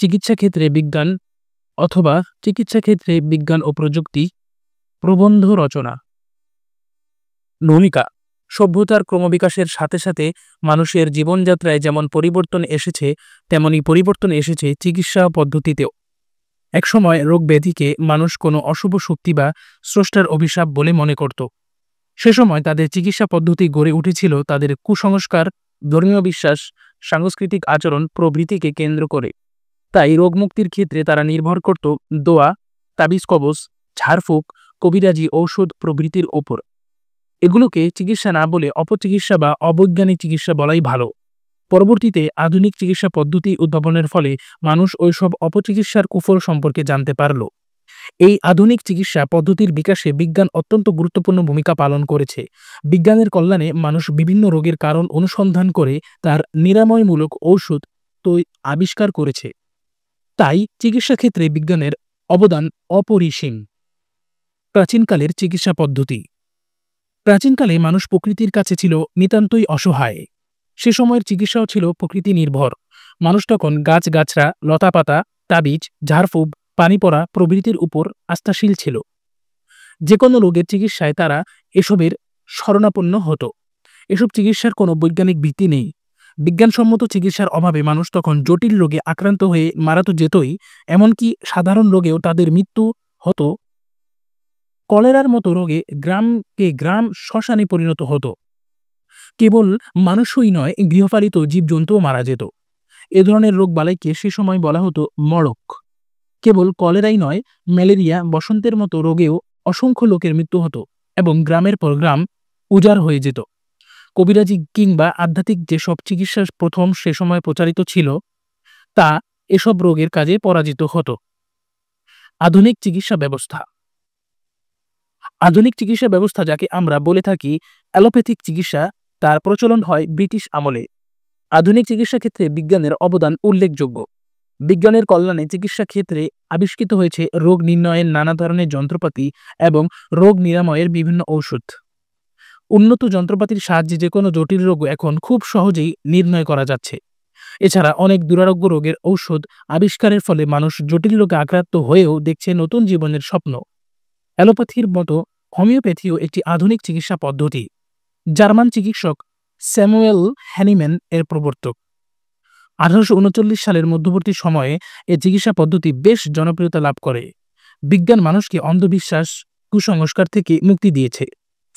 চিকিৎসা ক্ষেত্রে বিজ্ঞান অথবা চিকিৎসা ক্ষেত্রে বিজ্ঞান ও প্রযুক্তি প্রবন্ধ রচনা। ভূমিকা: সভ্যতার ক্রমবিকাশের সাথে সাথে মানুষের জীবনযাত্রায় যেমন পরিবর্তন এসেছে, তেমনি পরিবর্তন এসেছে চিকিৎসা পদ্ধতিতেও। একসময় রোগ ব্যাধিকে মানুষ কোনো অশুভ শক্তি বা স্রষ্টার অভিশাপ বলে মনে করত। সে সময় তাদের চিকিৎসা পদ্ধতি গড়ে উঠেছিল তাদের কুসংস্কার, ধর্মীয় বিশ্বাস, সাংস্কৃতিক আচরণ প্রভৃতিকে কেন্দ্র করে। তাই রোগমুক্তির ক্ষেত্রে তারা নির্ভর করত দোয়া, তাবিজ কবজ, ঝাড়ফুঁক, কবিরাজি ঔষধ প্রভৃতির ওপর। এগুলোকে চিকিৎসা না বলে অপচিকিৎসা বা অবৈজ্ঞানিক চিকিৎসা বলাই ভালো। পরবর্তীতে আধুনিক চিকিৎসা পদ্ধতি উদ্ভাবনের ফলে মানুষ ওইসব অপচিকিৎসার কুফল সম্পর্কে জানতে পারল। এই আধুনিক চিকিৎসা পদ্ধতির বিকাশে বিজ্ঞান অত্যন্ত গুরুত্বপূর্ণ ভূমিকা পালন করেছে। বিজ্ঞানের কল্যাণে মানুষ বিভিন্ন রোগের কারণ অনুসন্ধান করে তার নিরাময়মূলক ঔষধ আবিষ্কার করেছে। তাই চিকিৎসা ক্ষেত্রে বিজ্ঞানের অবদান অপরিসীম। প্রাচীনকালের চিকিৎসা পদ্ধতি। প্রাচীনকালে মানুষ প্রকৃতির কাছে ছিল নিতান্তই অসহায়। সে সময়ের চিকিৎসাও ছিল প্রকৃতি নির্ভর। মানুষ তখন গাছগাছড়া, লতাপাতা, তাবিজ, ঝাড়ফুঁক, পানি পড়া প্রভৃতির উপর আস্থাশীল ছিল। যে কোনো রোগের চিকিৎসায় তারা এসবের শরণাপন্ন হতো। এসব চিকিৎসার কোনো বৈজ্ঞানিক ভিত্তি নেই। বিজ্ঞানসম্মত চিকিৎসার অভাবে মানুষ তখন জটিল রোগে আক্রান্ত হয়ে মারা তো যেতই, এমনকি সাধারণ রোগেও তাদের মৃত্যু হতো। কলেরার মতো রোগে গ্রাম শ্মশানে পরিণত হতো। কেবল মানুষই নয়, গৃহপালিত জীবজন্তুও মারা যেত। এ ধরনের রোগ বালাইকে সে সময় বলা হতো মড়ক। কেবল কলেরাই নয়, ম্যালেরিয়া, বসন্তের মতো রোগেও অসংখ্য লোকের মৃত্যু হতো এবং গ্রামের পর গ্রাম উজাড় হয়ে যেত। কবিরাজি কিংবা আধ্যাত্মিক যেসব চিকিৎসা প্রথম সে সময় প্রচারিত ছিল, তা এসব রোগের কাজে পরাজিত হতো। আধুনিক চিকিৎসা ব্যবস্থা। আধুনিক চিকিৎসা ব্যবস্থা, যাকে আমরা বলে থাকি অ্যালোপ্যাথিক চিকিৎসা, তার প্রচলন হয় ব্রিটিশ আমলে। আধুনিক চিকিৎসা ক্ষেত্রে বিজ্ঞানের অবদান উল্লেখযোগ্য। বিজ্ঞানের কল্যাণে চিকিৎসা ক্ষেত্রে আবিষ্কৃত হয়েছে রোগ নির্ণয়ের নানা ধরনের যন্ত্রপাতি এবং রোগ নিরাময়ের বিভিন্ন ঔষধ। উন্নত যন্ত্রপাতির সাহায্যে যে কোনো জটিল রোগ এখন খুব সহজেই নির্ণয় করা যাচ্ছে। এছাড়া অনেক দুরারোগ্য রোগের ঔষধ আবিষ্কারের ফলে মানুষ জটিল রোগে আক্রান্ত হয়েও দেখছে নতুন জীবনের স্বপ্ন। অ্যালোপ্যাথির মতো হোমিওপ্যাথিও একটি আধুনিক চিকিৎসা পদ্ধতি। জার্মান চিকিৎসক স্যামুয়েল হ্যানিম্যান এর প্রবর্তক। 1839 সালের মধ্যবর্তী সময়ে এই চিকিৎসা পদ্ধতি বেশ জনপ্রিয়তা লাভ করে। বিজ্ঞান মানুষকে অন্ধবিশ্বাস, কুসংস্কার থেকে মুক্তি দিয়েছে।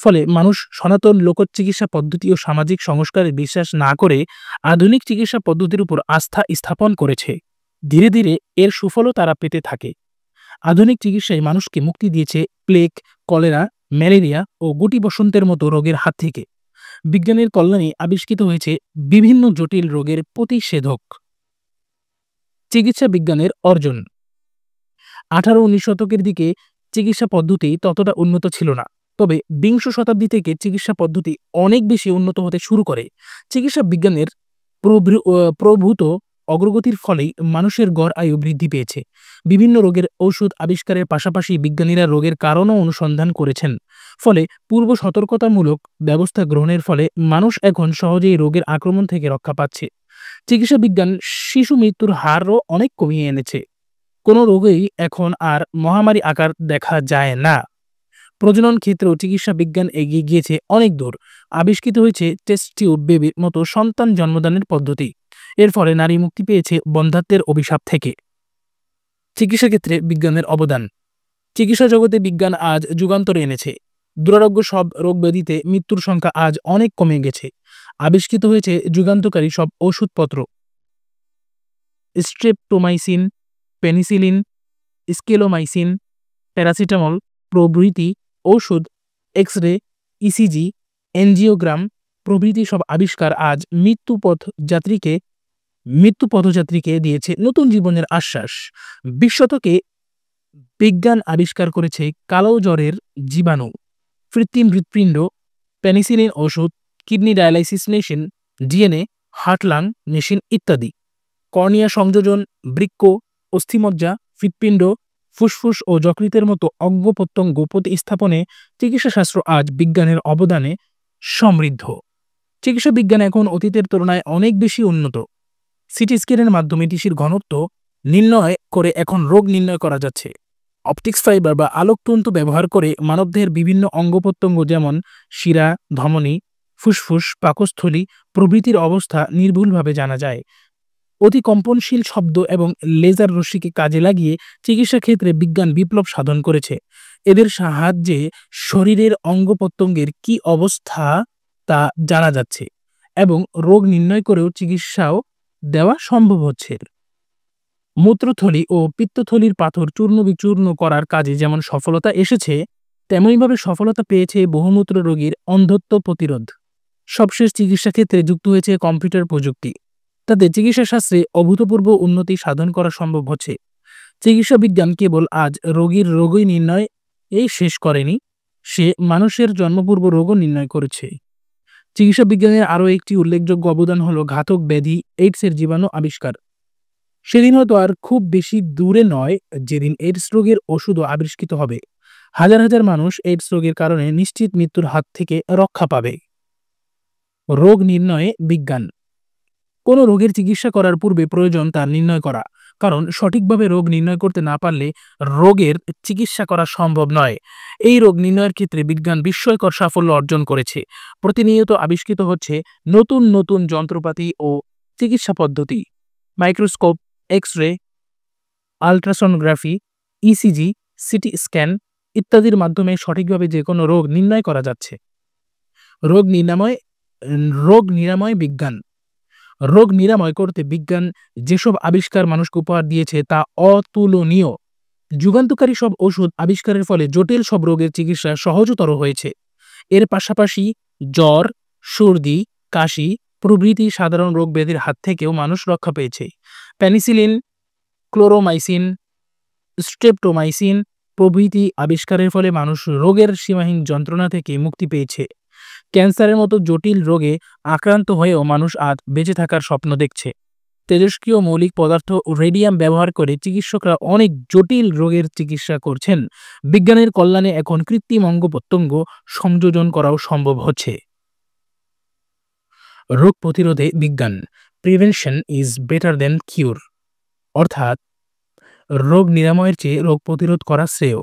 ফলে মানুষ সনাতন লোকচিকিৎসা পদ্ধতি ও সামাজিক সংস্কারে বিশ্বাস না করে আধুনিক চিকিৎসা পদ্ধতির উপর আস্থা স্থাপন করেছে। ধীরে ধীরে এর সুফলও তারা পেতে থাকে। আধুনিক চিকিৎসায় মানুষকে মুক্তি দিয়েছে প্লেগ, কলেরা, ম্যালেরিয়া ও গুটি বসন্তের মতো রোগের হাত থেকে। বিজ্ঞানের কল্যাণে আবিষ্কৃত হয়েছে বিভিন্ন জটিল রোগের প্রতিষেধক। চিকিৎসা বিজ্ঞানের অর্জন। 18-19 শতকের দিকে চিকিৎসা পদ্ধতি ততটা উন্নত ছিল না। তবে বিংশ শতাব্দী থেকে চিকিৎসা পদ্ধতি অনেক বেশি উন্নত হতে শুরু করে। চিকিৎসা বিজ্ঞানের প্রভূত অগ্রগতির ফলেই মানুষের গড় আয়ু বৃদ্ধি পেয়েছে। বিভিন্ন রোগের ঔষধ আবিষ্কারের পাশাপাশি বিজ্ঞানীরা রোগের কারণও অনুসন্ধান করেছেন। ফলে পূর্ব সতর্কতামূলক ব্যবস্থা গ্রহণের ফলে মানুষ এখন সহজেই রোগের আক্রমণ থেকে রক্ষা পাচ্ছে। চিকিৎসা বিজ্ঞান শিশু মৃত্যুর হারও অনেক কমিয়ে এনেছে। কোনো রোগেই এখন আর মহামারী আকার দেখা যায় না। প্রজনন ক্ষেত্রেও চিকিৎসা বিজ্ঞান এগিয়ে গিয়েছে অনেক দূর। আবিষ্কৃত হয়েছে টেস্ট টিউব বেবির মতো সন্তান জন্মদানের পদ্ধতি। এর ফলে নারী মুক্তি পেয়েছে বন্ধ্যাত্বের অভিশাপ থেকে। চিকিৎসা ক্ষেত্রে বিজ্ঞানের অবদান। চিকিৎসা জগতে বিজ্ঞান আজ যুগান্তর এনেছে। দুরারোগ্য সব রোগ ব্যাধিতে মৃত্যুর সংখ্যা আজ অনেক কমে গেছে। আবিষ্কৃত হয়েছে যুগান্তকারী সব ওষুধপত্র। স্ট্রেপ্টোমাইসিন, পেনিসিলিন, স্কেলোমাইসিন, প্যারাসিটামল প্রভৃতি ঔষধ, এক্স-রে, ইসিজি, এনজিওগ্রাম প্রভৃতি সব আবিষ্কার আজ মৃত্যুপথযাত্রীকে দিয়েছে নতুন জীবনের আশ্বাস। 20 শতকে বিজ্ঞান আবিষ্কার করেছে কালো জ্বরের জীবাণু, কৃত্রিম হৃৎপিণ্ড, পেনিসিলিন ওষুধ, kidney dialysis machine, DNA, heart lung machine ইত্যাদি। কর্নিয়া সংযোজন, বৃক্ক, অস্থিমজ্জা, হৃৎপিণ্ড, ফুসফুস ও যকৃতের মতো অঙ্গ-প্রত্যঙ্গ প্রতিস্থাপনে চিকিৎসাশাস্ত্র আজ বিজ্ঞানের অবদানে সমৃদ্ধ। চিকিৎসা বিজ্ঞান এখন অতীতের তুলনায় অনেক বেশি উন্নত। সিটি স্ক্যানের মাধ্যমে টিস্যুর ঘনত্ব নির্ণয় করে এখন রোগ নির্ণয় করা যাচ্ছে। অপটিক্স ফাইবার বা আলোকতন্তু ব্যবহার করে মানবদেহের বিভিন্ন অঙ্গ-প্রত্যঙ্গ যেমন শিরা, ধমনী, ফুসফুস, পাকস্থলী প্রভৃতির অবস্থা নির্ভুলভাবে জানা যায়। অতি কম্পনশীল শব্দ এবং লেজার রশ্মিকে কাজে লাগিয়ে চিকিৎসা ক্ষেত্রে বিজ্ঞান বিপ্লব সাধন করেছে। এদের সাহায্যে শরীরের অঙ্গ-প্রত্যঙ্গের কী অবস্থা তা জানা যাচ্ছে এবং রোগ নির্ণয় করেও চিকিৎসাও দেওয়া সম্ভব হচ্ছে। মূত্রথলি ও পিত্তথলির পাথর চূর্ণ-বিচূর্ণ করার কাজে যেমন সফলতা এসেছে, তেমনিভাবে সফলতা পেয়েছে বহুমূত্র রোগীর অন্ধত্ব প্রতিরোধ। সবশেষ চিকিৎসা ক্ষেত্রে যুক্ত হয়েছে কম্পিউটার প্রযুক্তি। তাতে চিকিৎসাশাস্ত্রে অভূতপূর্ব উন্নতি সাধন করা সম্ভব হচ্ছে। চিকিৎসা বিজ্ঞান কেবল আজ রোগীর রোগই নির্ণয় শেষ করেনি, সে মানুষের জন্মপূর্ব রোগও নির্ণয় করেছে। চিকিৎসা বিজ্ঞানের আরও একটি উল্লেখযোগ্য অবদান হল ঘাতক ব্যাধি এইডসের জীবাণু আবিষ্কার। সেদিন হয়তো আর খুব বেশি দূরে নয় যেদিন এইডস রোগের ওষুধও আবিষ্কৃত হবে। হাজার হাজার মানুষ এইডস রোগের কারণে নিশ্চিত মৃত্যুর হাত থেকে রক্ষা পাবে। রোগ নির্ণয়ে বিজ্ঞান। কোনো রোগের চিকিৎসা করার পূর্বে প্রয়োজন তা নির্ণয় করা, কারণ সঠিকভাবে রোগ নির্ণয় করতে না পারলে রোগের চিকিৎসা করা সম্ভব নয়। এই রোগ নির্ণয়ের ক্ষেত্রে বিজ্ঞান বিস্ময়কর সাফল্য অর্জন করেছে। প্রতিনিয়ত আবিষ্কৃত হচ্ছে নতুন নতুন যন্ত্রপাতি ও চিকিৎসা পদ্ধতি। Microscope, X-ray, ultrasonography, ECG, CT scan ইত্যাদির মাধ্যমে সঠিকভাবে যে কোনো রোগ নির্ণয় করা যাচ্ছে। রোগ নিরাময় বিজ্ঞান। রোগ নিরাময় করতে বিজ্ঞান যেসব আবিষ্কার মানুষকে উপহার দিয়েছে তা অতুলনীয়। যুগান্তকারী সব ওষুধ আবিষ্কারের ফলে জটিল সব রোগের চিকিৎসা সহজতর হয়েছে। এর পাশাপাশি জ্বর, সর্দি, কাশি প্রভৃতি সাধারণ রোগ ব্যাধির হাত থেকেও মানুষ রক্ষা পেয়েছে। পেনিসিলিন, ক্লোরোমাইসিন, স্ট্রেপ্টোমাইসিন প্রভৃতি আবিষ্কারের ফলে মানুষ রোগের সীমাহীন যন্ত্রণা থেকে মুক্তি পেয়েছে। ক্যান্সারের মতো জটিল রোগে আক্রান্ত হয়েও মানুষ আজ বেঁচে থাকার স্বপ্ন দেখছে। তেজস্ক্রিয় মৌলিক পদার্থ রেডিয়াম ব্যবহার করে চিকিৎসকরা অনেক জটিল রোগের চিকিৎসা করছেন। বিজ্ঞানের কল্যাণে এখন কৃত্রিম অঙ্গ-প্রত্যঙ্গ সংযোজন করাও সম্ভব হচ্ছে। রোগ প্রতিরোধে বিজ্ঞান। প্রিভেনশন ইজ বেটার দেন কিউর, অর্থাৎ রোগ নিরাময়ের চেয়ে রোগ প্রতিরোধ করা শ্রেয়।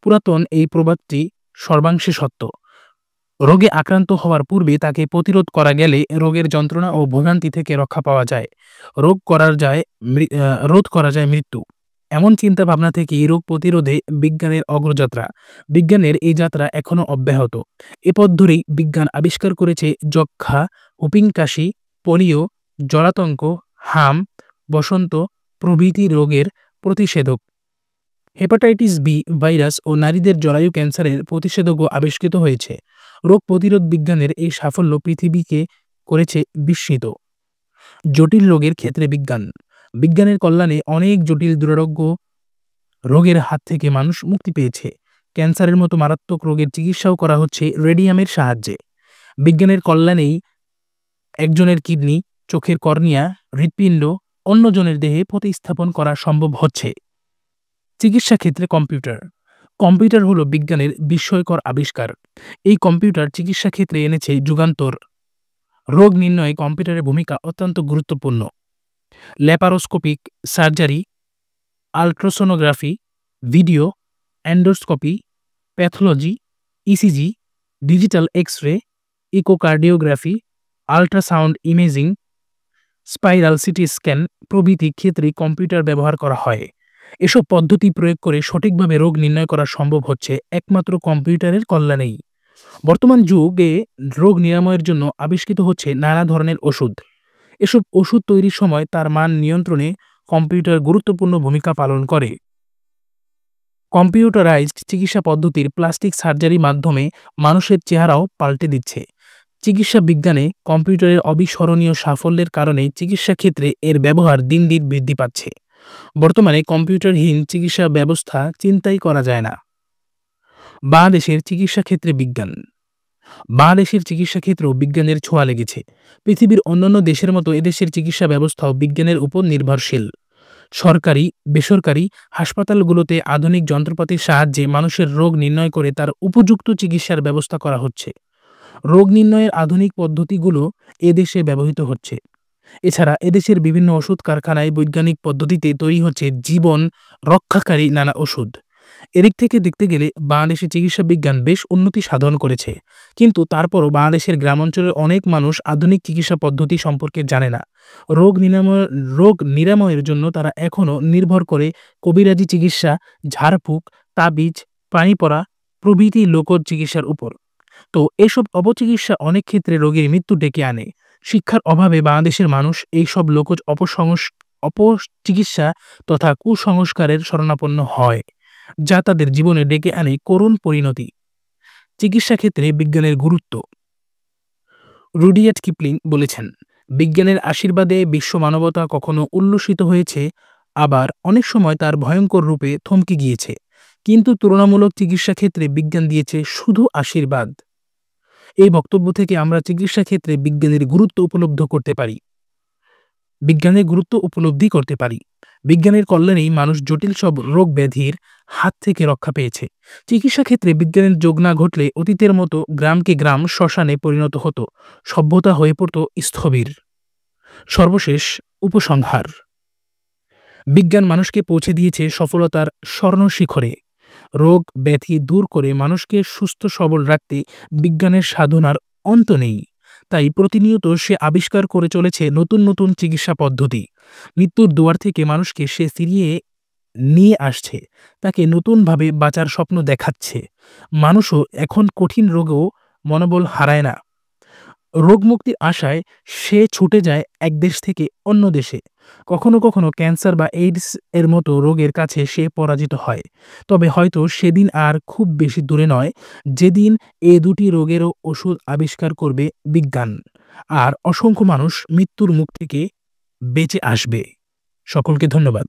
পুরাতন এই প্রবাদটি সর্বাংশে সত্য। রোগে আক্রান্ত হওয়ার পূর্বে তাকে প্রতিরোধ করা গেলে রোগের যন্ত্রণা ও ভোগান্তি থেকে রক্ষা পাওয়া যায়। রোধ করা যায় মৃত্যু। এমন চিন্তা ভাবনা থেকেই রোগ প্রতিরোধে বিজ্ঞানের অগ্রযাত্রা। বিজ্ঞানের এই যাত্রা এখনও অব্যাহত। এ পথ ধরেই বিজ্ঞান আবিষ্কার করেছে যক্ষ্মা, হুপিং কাশি, পোলিও, জলাতঙ্ক, হাম, বসন্ত প্রভৃতি রোগের প্রতিষেধক। হেপাটাইটিস বি ভাইরাস ও নারীদের জরায়ু ক্যান্সারের প্রতিষেধকও আবিষ্কৃত হয়েছে। রোগ প্রতিরোধ বিজ্ঞানের এই সাফল্য পৃথিবীকে করেছে বিস্মিত। জটিল রোগের ক্ষেত্রে বিজ্ঞান। বিজ্ঞানের কল্যাণে অনেক জটিল দুরারোগ্য রোগের হাত থেকে মানুষ মুক্তি পেয়েছে। ক্যান্সারের মতো মারাত্মক রোগের চিকিৎসাও করা হচ্ছে রেডিয়ামের সাহায্যে। বিজ্ঞানের কল্যাণেই একজনের কিডনি, চোখের কর্নিয়া, হৃৎপিণ্ড অন্যজনের দেহে প্রতিস্থাপন করা সম্ভব হচ্ছে। চিকিৎসা ক্ষেত্রে কম্পিউটার। কম্পিউটার হলো বিজ্ঞানের বিস্ময়কর আবিষ্কার। এই কম্পিউটার চিকিৎসা ক্ষেত্রে এনেছে যুগান্তর। রোগ নির্ণয়ে কম্পিউটারের ভূমিকা অত্যন্ত গুরুত্বপূর্ণ। Laparoscopic surgery, ultrasonography, video, endoscopy, pathology, ECG, digital X-ray, echocardiography, ultrasound imaging, spiral CT scan প্রভৃতি ক্ষেত্রে কম্পিউটার ব্যবহার করা হয়। এসব পদ্ধতি প্রয়োগ করে সঠিকভাবে রোগ নির্ণয় করা সম্ভব হচ্ছে একমাত্র কম্পিউটারের কল্যাণেই। বর্তমান যুগে রোগ নিরাময়ের জন্য আবিষ্কৃত হচ্ছে নানা ধরনের ওষুধ। এসব ওষুধ তৈরির সময় তার মান নিয়ন্ত্রণে কম্পিউটার গুরুত্বপূর্ণ ভূমিকা পালন করে। কম্পিউটারাইজড চিকিৎসা পদ্ধতির প্লাস্টিক সার্জারির মাধ্যমে মানুষের চেহারাও পাল্টে দিচ্ছে। চিকিৎসা বিজ্ঞানে কম্পিউটারের অবিস্মরণীয় সাফল্যের কারণে চিকিৎসা ক্ষেত্রে এর ব্যবহার দিন দিন বৃদ্ধি পাচ্ছে। বর্তমানে কম্পিউটারহীন চিকিৎসা ব্যবস্থা চিন্তাই করা যায় না। বাংলাদেশের চিকিৎসা ক্ষেত্রে বিজ্ঞান। বাংলাদেশের চিকিৎসা ক্ষেত্রেও বিজ্ঞানের ছোঁয়া লেগেছে। পৃথিবীর অন্যান্য দেশের মতো এদেশের চিকিৎসা ব্যবস্থাও বিজ্ঞানের উপর নির্ভরশীল। সরকারি, বেসরকারি হাসপাতালগুলোতে আধুনিক যন্ত্রপাতির সাহায্যে মানুষের রোগ নির্ণয় করে তার উপযুক্ত চিকিৎসার ব্যবস্থা করা হচ্ছে। রোগ নির্ণয়ের আধুনিক পদ্ধতিগুলো এদেশে ব্যবহৃত হচ্ছে। এছাড়া এদেশের বিভিন্ন ওষুধ কারখানায় বৈজ্ঞানিক পদ্ধতিতে তৈরি হচ্ছে জীবন রক্ষাকারী নানা ওষুধ। এদিক থেকে দেখতে গেলে বাংলাদেশের চিকিৎসা বিজ্ঞান বেশ উন্নতি সাধন করেছে। কিন্তু তারপরও বাংলাদেশের গ্রামাঞ্চলের অনেক মানুষ আধুনিক চিকিৎসা পদ্ধতি সম্পর্কে জানে না। রোগ নিরাময় রোগ নিরাময়ের জন্য তারা এখনও নির্ভর করে কবিরাজি চিকিৎসা, ঝাড়ফুঁক, তাবিজ, পানি পড়া প্রভৃতি লোকজ চিকিৎসার উপর। তো এসব অপচিকিৎসা অনেক ক্ষেত্রে রোগীর মৃত্যু ডেকে আনে। শিক্ষার অভাবে বাংলাদেশের মানুষ এইসব লোকজ অপচিকিৎসা তথা কুসংস্কারের শরণাপন্ন হয়, যা তাদের জীবনে ডেকে আনে করুণ পরিণতি। চিকিৎসা ক্ষেত্রে বিজ্ঞানের গুরুত্ব। রুডিয়ার্ড কিপলিং বলেছেন, বিজ্ঞানের আশীর্বাদে বিশ্ব মানবতা কখনো উল্লসিত হয়েছে, আবার অনেক সময় তার ভয়ঙ্কর রূপে থমকে গিয়েছে। কিন্তু তুলনামূলক চিকিৎসা ক্ষেত্রে বিজ্ঞান দিয়েছে শুধু আশীর্বাদ। এই বক্তব্য থেকে আমরা চিকিৎসা ক্ষেত্রে বিজ্ঞানের গুরুত্ব উপলব্ধি করতে পারি। বিজ্ঞানের কল্যাণেই মানুষ জটিল সব রোগ ব্যাধির হাত থেকে রক্ষা পেয়েছে। চিকিৎসা ক্ষেত্রে বিজ্ঞানের যোগ না ঘটলে অতীতের মতো গ্রামকে গ্রাম শ্মশানে পরিণত হতো, সভ্যতা হয়ে পড়ত স্থবির। সর্বশেষ উপসংহার। বিজ্ঞান মানুষকে পৌঁছে দিয়েছে সফলতার স্বর্ণশিখরে। রোগ ব্যাধি দূর করে মানুষকে সুস্থ সবল রাখতে বিজ্ঞানের সাধনার অন্ত নেই। তাই প্রতিনিয়ত সে আবিষ্কার করে চলেছে নতুন নতুন চিকিৎসা পদ্ধতি। মৃত্যুর দুয়ার থেকে মানুষকে সে ফিরিয়ে নিয়ে আসছে, তাকে নতুনভাবে বাঁচার স্বপ্ন দেখাচ্ছে। মানুষও এখন কঠিন রোগেও মনোবল হারায় না। রোগমুক্তির আশায় সে ছুটে যায় এক দেশ থেকে অন্য দেশে। কখনো কখনো ক্যান্সার বা এইডস এর মতো রোগের কাছে সে পরাজিত হয়। তবে হয়তো সেদিন আর খুব বেশি দূরে নয়, যেদিন এ দুটি রোগেরও ওষুধ আবিষ্কার করবে বিজ্ঞান, আর অসংখ্য মানুষ মৃত্যুর মুখ থেকে বেঁচে আসবে। সকলকে ধন্যবাদ।